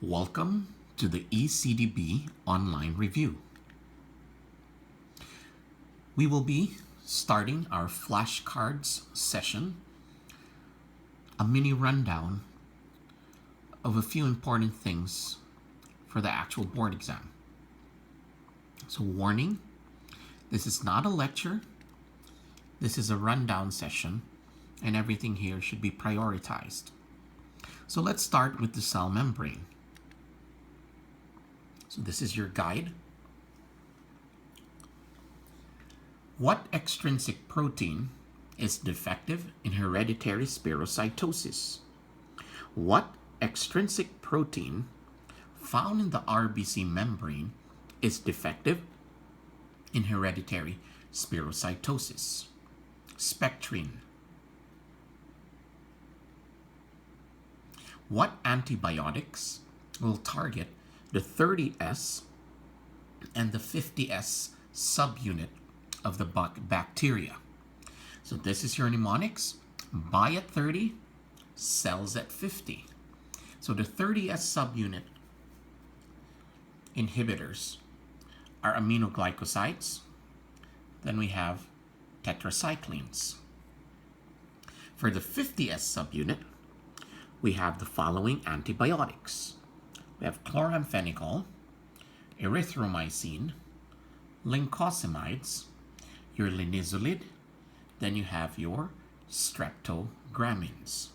Welcome to the ECDB online review. We will be starting our flashcards session, a mini rundown of a few important things for the actual board exam. So warning, this is not a lecture, this is a rundown session, and everything here should be prioritized. So let's start with the cell membrane. So this is your guide. What extrinsic protein is defective in hereditary spherocytosis? What extrinsic protein found in the RBC membrane is defective in hereditary spherocytosis? Spectrin. What antibiotics will target the 30S and the 50S subunit of the bacteria? So this is your mnemonics. Bi at 30, cells at 50. So the 30S subunit inhibitors are aminoglycosides. Then we have tetracyclines. For the 50S subunit, we have the following antibiotics. We have chloramphenicol, erythromycin, lincosamides, your linezolid, then you have your streptogramins.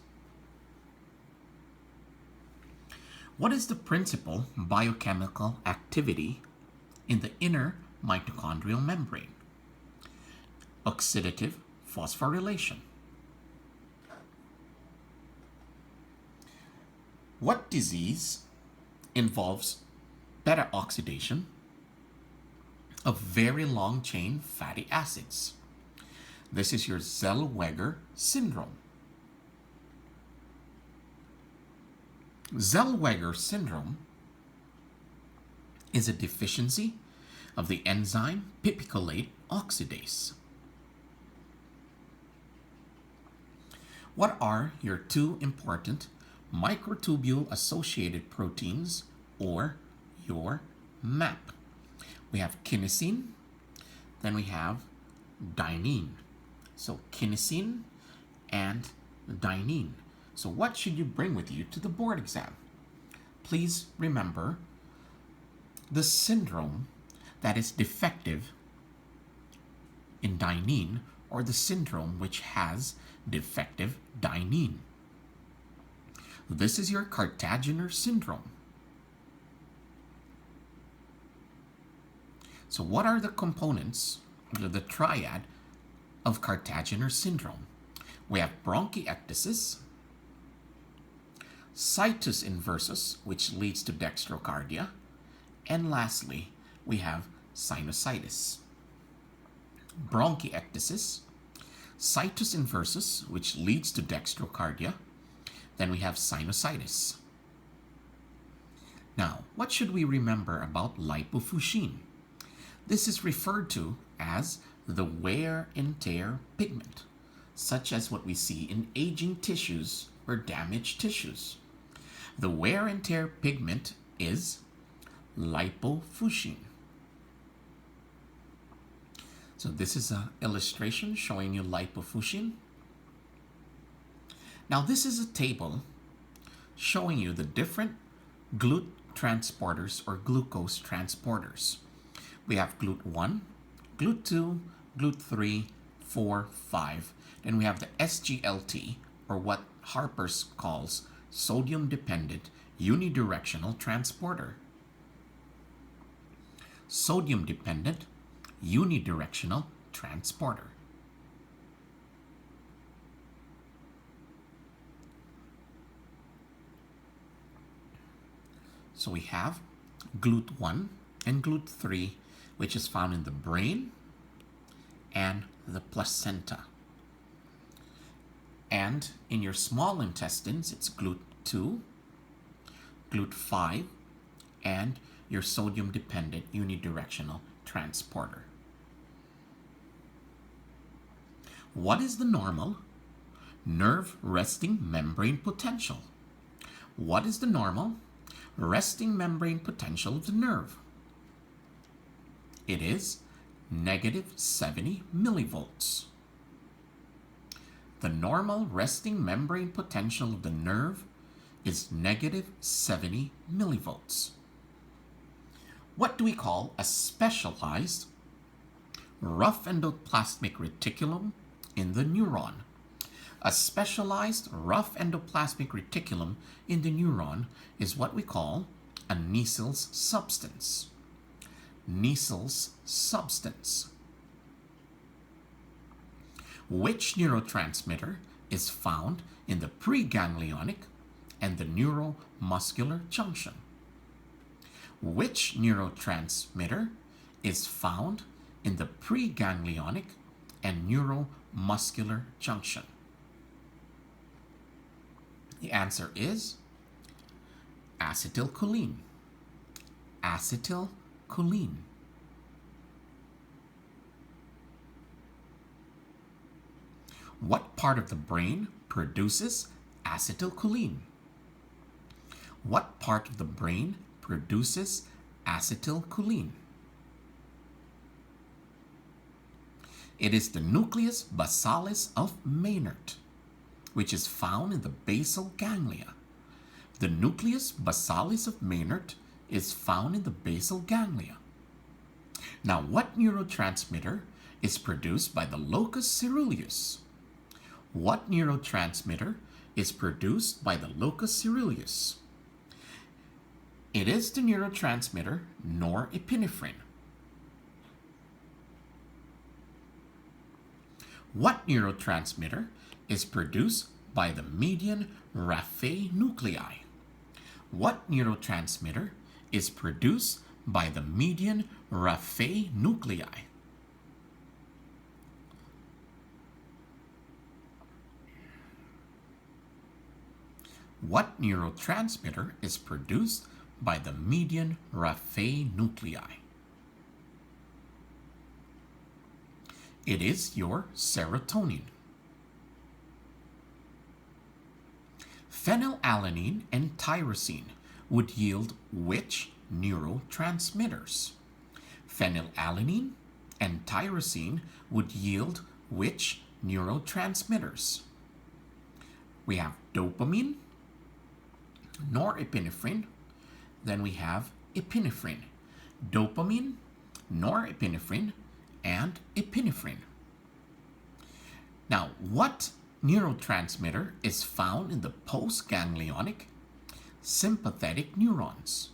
What is the principal biochemical activity in the inner mitochondrial membrane? Oxidative phosphorylation. What disease involves beta oxidation of very long chain fatty acids? This is your Zellweger syndrome. Zellweger syndrome is a deficiency of the enzyme pipicolate oxidase. What are your two important microtubule associated proteins, or your MAP? We have kinesin, then we have dynein. So kinesin and dynein. So what should you bring with you to the board exam? Please remember the syndrome that is defective in dynein, or the syndrome which has defective dynein. This is your Cartaginer syndrome. So what are the components, the triad of Cartaginer syndrome? We have bronchiectasis, situs inversus, which leads to dextrocardia, and lastly, we have sinusitis. Bronchiectasis, situs inversus, which leads to dextrocardia, then we have sinusitis. Now, what should we remember about lipofuscin? This is referred to as the wear and tear pigment, such as what we see in aging tissues or damaged tissues. The wear and tear pigment is lipofuscin. So this is an illustration showing you lipofuscin. Now this is a table showing you the different GLUT transporters or glucose transporters. We have GLUT1, GLUT2, GLUT3, 4, 5. Then we have the SGLT, or what Harper's calls sodium-dependent unidirectional transporter. Sodium-dependent unidirectional transporter. So we have GLUT1 and GLUT3, which is found in the brain and the placenta. And in your small intestines, it's GLUT2, GLUT5, and your sodium-dependent unidirectional transporter. What is the normal nerve resting membrane potential? What is the normal resting membrane potential of the nerve? It is negative 70 millivolts. The normal resting membrane potential of the nerve is negative 70 millivolts. What do we call a specialized rough endoplasmic reticulum in the neuron? A specialized rough endoplasmic reticulum in the neuron is what we call a Niesel's substance. Niesel's substance. Which neurotransmitter is found in the preganglionic and the neuromuscular junction? Which neurotransmitter is found in the preganglionic and neuromuscular junction? The answer is acetylcholine. Acetylcholine. What part of the brain produces acetylcholine? What part of the brain produces acetylcholine? It is the nucleus basalis of Maynard, which is found in the basal ganglia. The nucleus basalis of Maynard is found in the basal ganglia. Now, what neurotransmitter is produced by the locus ceruleus? What neurotransmitter is produced by the locus ceruleus? It is the neurotransmitter norepinephrine. What neurotransmitter is produced by the median raphe nuclei? What neurotransmitter is produced by the median raphe nuclei? What neurotransmitter is produced by the median raphe nuclei? It is your serotonin. Phenylalanine and tyrosine would yield which neurotransmitters? Phenylalanine and tyrosine would yield which neurotransmitters? We have dopamine, norepinephrine, then we have epinephrine. Dopamine, norepinephrine, and epinephrine. Now, what neurotransmitter is found in the postganglionic sympathetic neurons?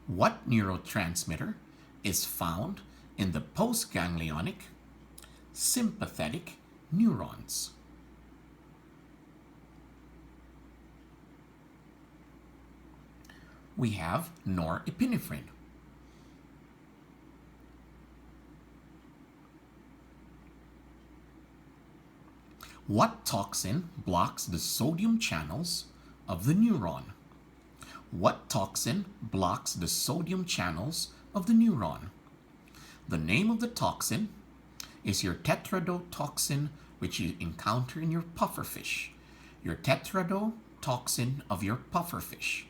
What neurotransmitter is found in the postganglionic sympathetic neurons? We have norepinephrine. What toxin blocks the sodium channels of the neuron? What toxin blocks the sodium channels of the neuron? The name of the toxin is your tetrodotoxin, which you encounter in your pufferfish. Your tetrodotoxin of your pufferfish.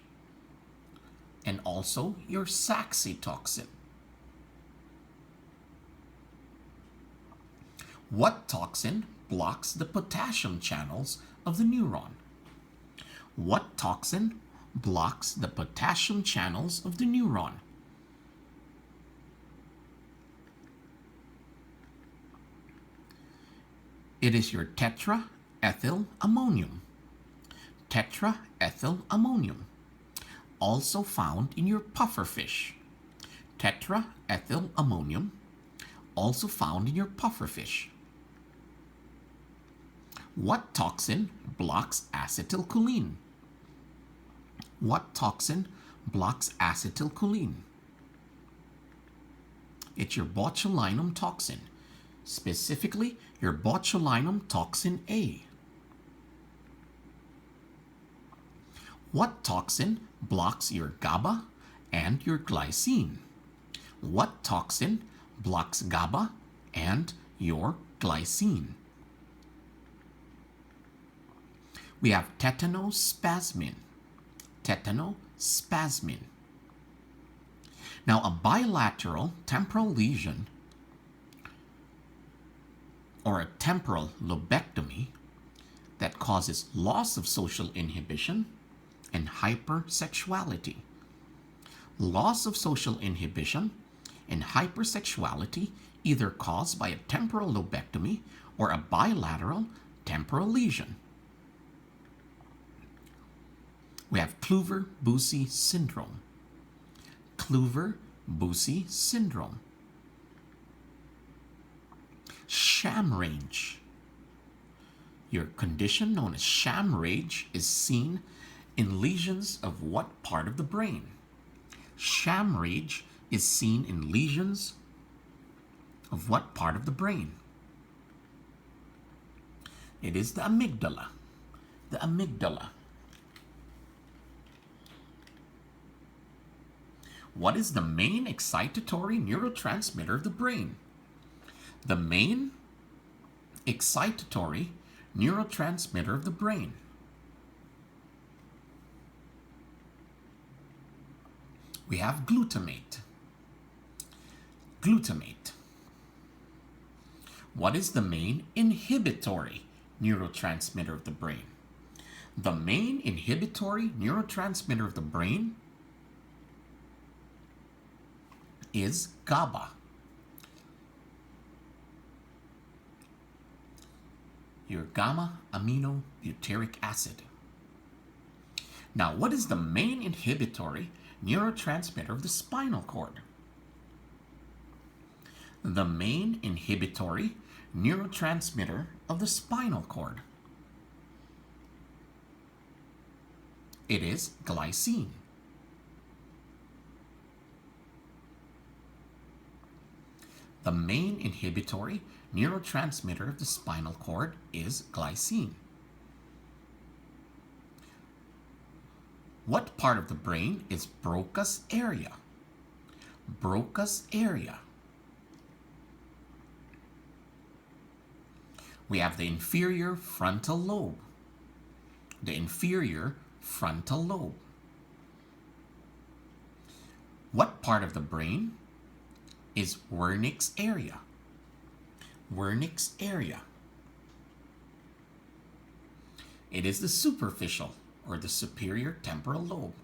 And also your saxitoxin. What toxin blocks the potassium channels of the neuron? What toxin blocks the potassium channels of the neuron? It is your tetraethylammonium. Tetraethylammonium, also found in your pufferfish. Tetraethylammonium, also found in your pufferfish. What toxin blocks acetylcholine? What toxin blocks acetylcholine? It's your botulinum toxin, specifically your botulinum toxin A. What toxin blocks your GABA and your glycine? What toxin blocks GABA and your glycine? We have tetanospasmin. tetanospasmin. Now, a bilateral temporal lesion or a temporal lobectomy that causes loss of social inhibition and hypersexuality. Loss of social inhibition and hypersexuality either caused by a temporal lobectomy or a bilateral temporal lesion. We have Kluver-Bucy syndrome. Kluver-Bucy syndrome. Sham rage. Your condition known as sham rage is seen in lesions of what part of the brain? Sham rage is seen in lesions of what part of the brain? It is the amygdala. The amygdala. What is the main excitatory neurotransmitter of the brain? The main excitatory neurotransmitter of the brain. We have glutamate. Glutamate. What is the main inhibitory neurotransmitter of the brain? The main inhibitory neurotransmitter of the brain is GABA. Your gamma aminobutyric acid. Now, what is the main inhibitory neurotransmitter of the spinal cord? The main inhibitory neurotransmitter of the spinal cord. It is glycine. The main inhibitory neurotransmitter of the spinal cord is glycine. What part of the brain is Broca's area? Broca's area. We have the inferior frontal lobe. The inferior frontal lobe. What part of the brain is Wernicke's area? Wernicke's area. It is the superficial or the superior temporal lobe.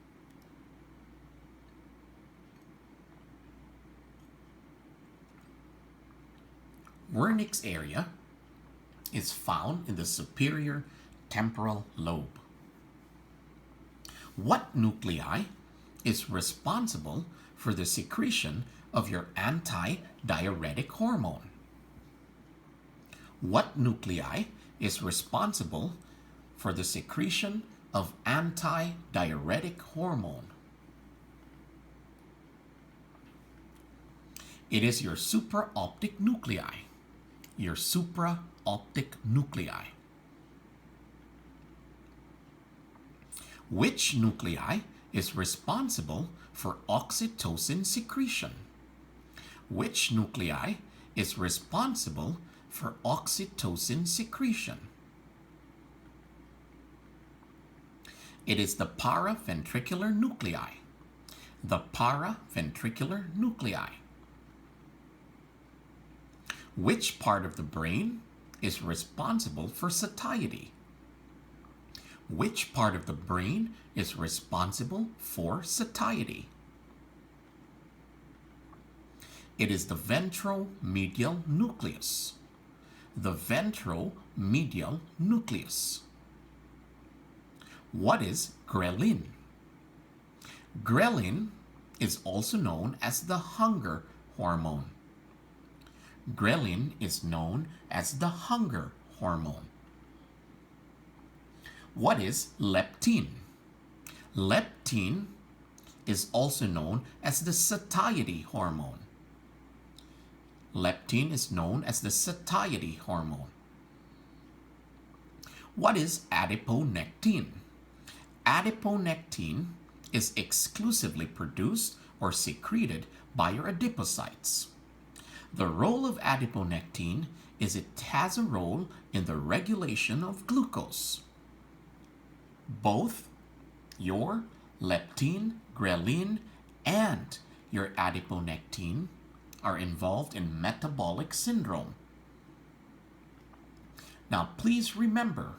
Wernicke's area is found in the superior temporal lobe. What nuclei is responsible for the secretion of your anti-diuretic hormone? What nuclei is responsible for the secretion of anti-diuretic hormone? It is your supraoptic nuclei. Your supraoptic nuclei. Which nuclei is responsible for oxytocin secretion? Which nuclei is responsible for oxytocin secretion? It is the paraventricular nuclei. The paraventricular nuclei. Which part of the brain is responsible for satiety? Which part of the brain is responsible for satiety? It is the ventromedial nucleus. The ventromedial nucleus. What is ghrelin? Ghrelin is also known as the hunger hormone. Ghrelin is known as the hunger hormone. What is leptin? Leptin is also known as the satiety hormone. Leptin is known as the satiety hormone. What is adiponectin? Adiponectin is exclusively produced or secreted by your adipocytes. The role of adiponectin is it has a role in the regulation of glucose. Both your leptin, ghrelin, and your adiponectin are involved in metabolic syndrome. Now, please remember,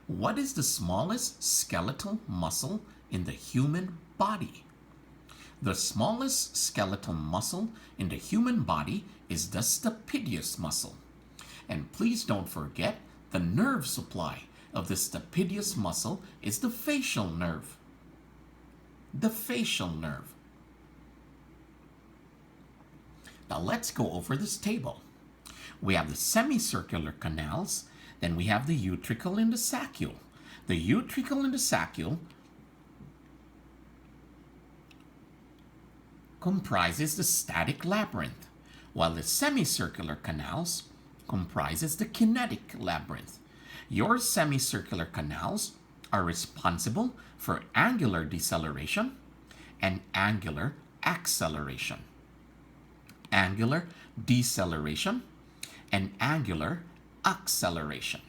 what is the smallest skeletal muscle in the human body? The smallest skeletal muscle in the human body is the stapedius muscle. And please don't forget, the nerve supply of the stapedius muscle is the facial nerve. The facial nerve. Now let's go over this table. We have the semicircular canals, then we have the utricle and the saccule. The utricle and the saccule comprises the static labyrinth, while the semicircular canals comprises the kinetic labyrinth. Your semicircular canals are responsible for angular deceleration and angular acceleration. Angular deceleration and angular acceleration.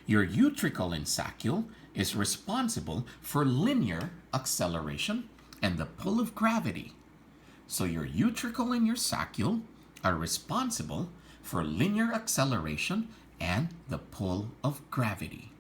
Your utricle and saccule is responsible for linear acceleration and the pull of gravity. So your utricle and your saccule are responsible for linear acceleration and the pull of gravity.